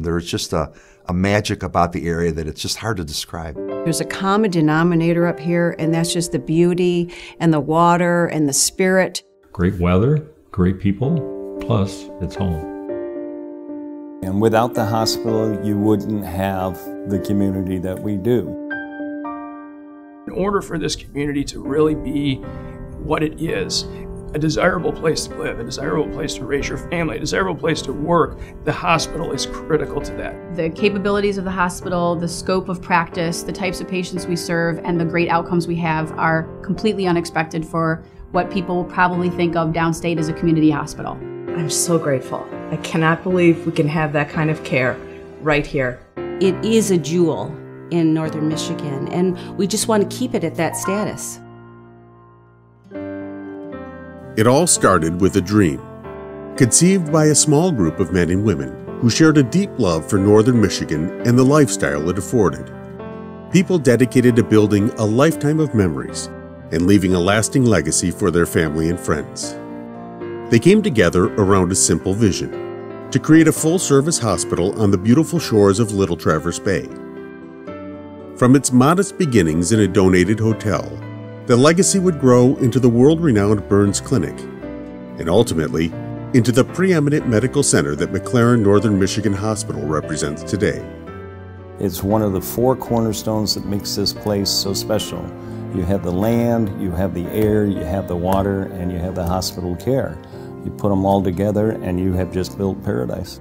There's just a magic about the area that it's just hard to describe. There's a common denominator up here, and that's just the beauty and the water and the spirit. Great weather, great people, plus it's home. And without the hospital, you wouldn't have the community that we do. In order for this community to really be what it is, a desirable place to live, a desirable place to raise your family, a desirable place to work, the hospital is critical to that. The capabilities of the hospital, the scope of practice, the types of patients we serve, and the great outcomes we have are completely unexpected for what people will probably think of downstate as a community hospital. I'm so grateful. I cannot believe we can have that kind of care right here. It is a jewel in northern Michigan, and we just want to keep it at that status. It all started with a dream, conceived by a small group of men and women who shared a deep love for northern Michigan and the lifestyle it afforded. People dedicated to building a lifetime of memories and leaving a lasting legacy for their family and friends. They came together around a simple vision: to create a full-service hospital on the beautiful shores of Little Traverse Bay. From its modest beginnings in a donated hotel, the legacy would grow into the world-renowned Burns Clinic, and ultimately into the preeminent medical center that McLaren Northern Michigan Hospital represents today. It's one of the 4 cornerstones that makes this place so special. You have the land, you have the air, you have the water, and you have the hospital care. You put them all together and you have just built paradise.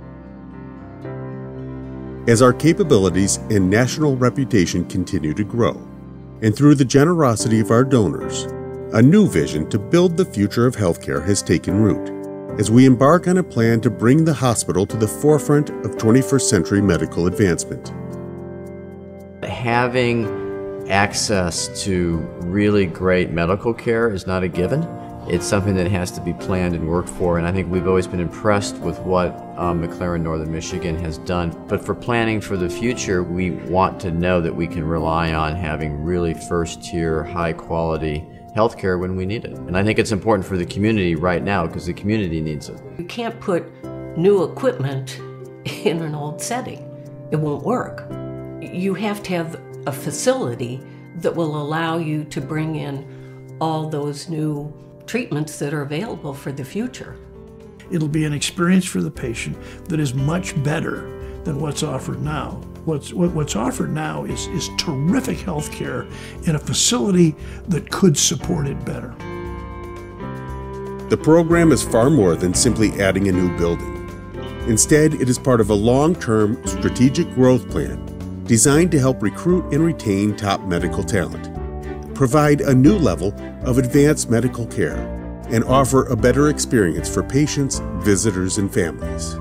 As our capabilities and national reputation continue to grow, and through the generosity of our donors, a new vision to build the future of healthcare has taken root as we embark on a plan to bring the hospital to the forefront of 21st century medical advancement. Having access to really great medical care is not a given. It's something that has to be planned and worked for, and I think we've always been impressed with what McLaren Northern Michigan has done. But for planning for the future, we want to know that we can rely on having really first-tier, high-quality healthcare when we need it. And I think it's important for the community right now because the community needs it. You can't put new equipment in an old setting. It won't work. You have to have a facility that will allow you to bring in all those new treatments that are available for the future. It'll be an experience for the patient that is much better than what's offered now. What's offered now is terrific health care in a facility that could support it better. The program is far more than simply adding a new building. Instead, it is part of a long-term strategic growth plan designed to help recruit and retain top medical talent, provide a new level of advanced medical care, and offer a better experience for patients, visitors, and families.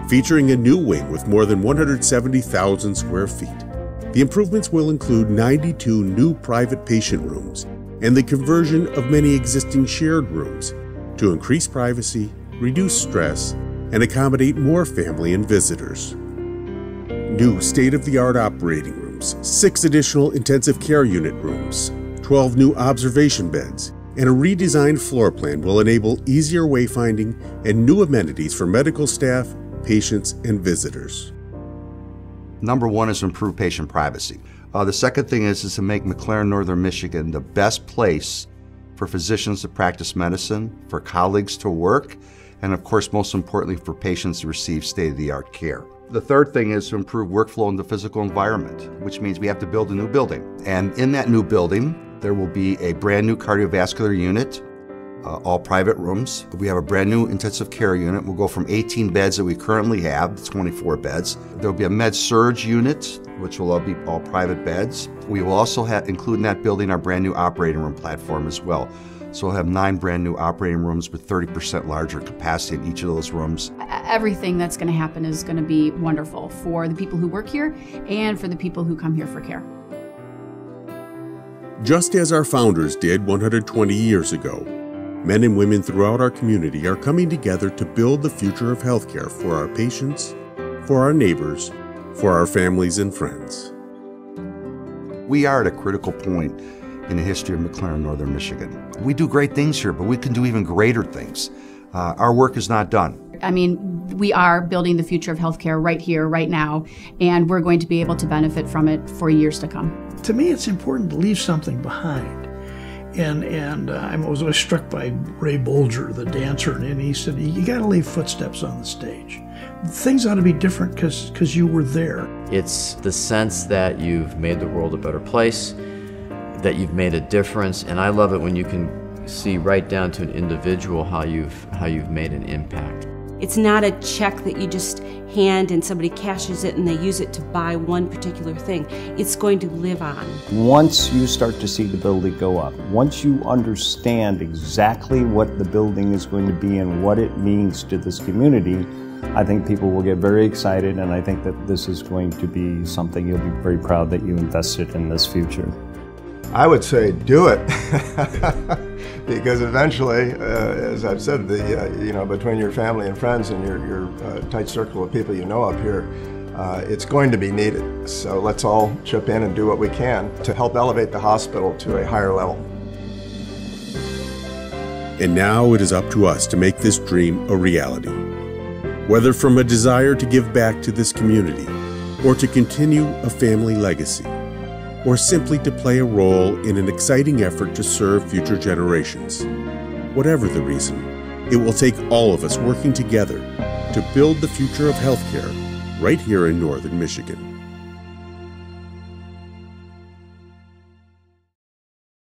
Featuring a new wing with more than 170,000 square feet, the improvements will include 92 new private patient rooms and the conversion of many existing shared rooms to increase privacy, reduce stress, and accommodate more family and visitors. New state-of-the-art operating rooms, 6 additional intensive care unit rooms, 12 new observation beds, and a redesigned floor plan will enable easier wayfinding and new amenities for medical staff, patients, and visitors. Number one is to improve patient privacy. The second thing is to make McLaren Northern Michigan the best place for physicians to practice medicine, for colleagues to work, and of course, most importantly, for patients to receive state-of-the-art care. The third thing is to improve workflow in the physical environment, which means we have to build a new building. And in that new building, there will be a brand new cardiovascular unit, all private rooms. We have a brand new intensive care unit. We'll go from 18 beds that we currently have to 24 beds. There'll be a med-surg unit, which will all be all private beds. We will also include in that building our brand new operating room platform as well. So we'll have 9 brand new operating rooms with 30% larger capacity in each of those rooms. Everything that's going to happen is going to be wonderful for the people who work here and for the people who come here for care. Just as our founders did 120 years ago, men and women throughout our community are coming together to build the future of healthcare for our patients, for our neighbors, for our families and friends. We are at a critical point in the history of McLaren Northern Michigan. We do great things here, but we can do even greater things. Our work is not done. I mean, we are building the future of healthcare right here, right now, and we're going to be able to benefit from it for years to come. To me, it's important to leave something behind. And I was always struck by Ray Bolger, the dancer, and he said, you got to leave footsteps on the stage. Things ought to be different because you were there. It's the sense that you've made the world a better place, that you've made a difference, and I love it when you can see right down to an individual how you've made an impact. It's not a check that you just hand and somebody cashes it and they use it to buy one particular thing. It's going to live on. Once you start to see the building go up, once you understand exactly what the building is going to be and what it means to this community, I think people will get very excited, and I think that this is going to be something you'll be very proud that you invested in this future. I would say do it. Because eventually, as I've said, between your family and friends and your tight circle of people you know up here, it's going to be needed. So let's all chip in and do what we can to help elevate the hospital to a higher level. And now it is up to us to make this dream a reality. Whether from a desire to give back to this community, or to continue a family legacy, or simply to play a role in an exciting effort to serve future generations. Whatever the reason, it will take all of us working together to build the future of healthcare right here in Northern Michigan.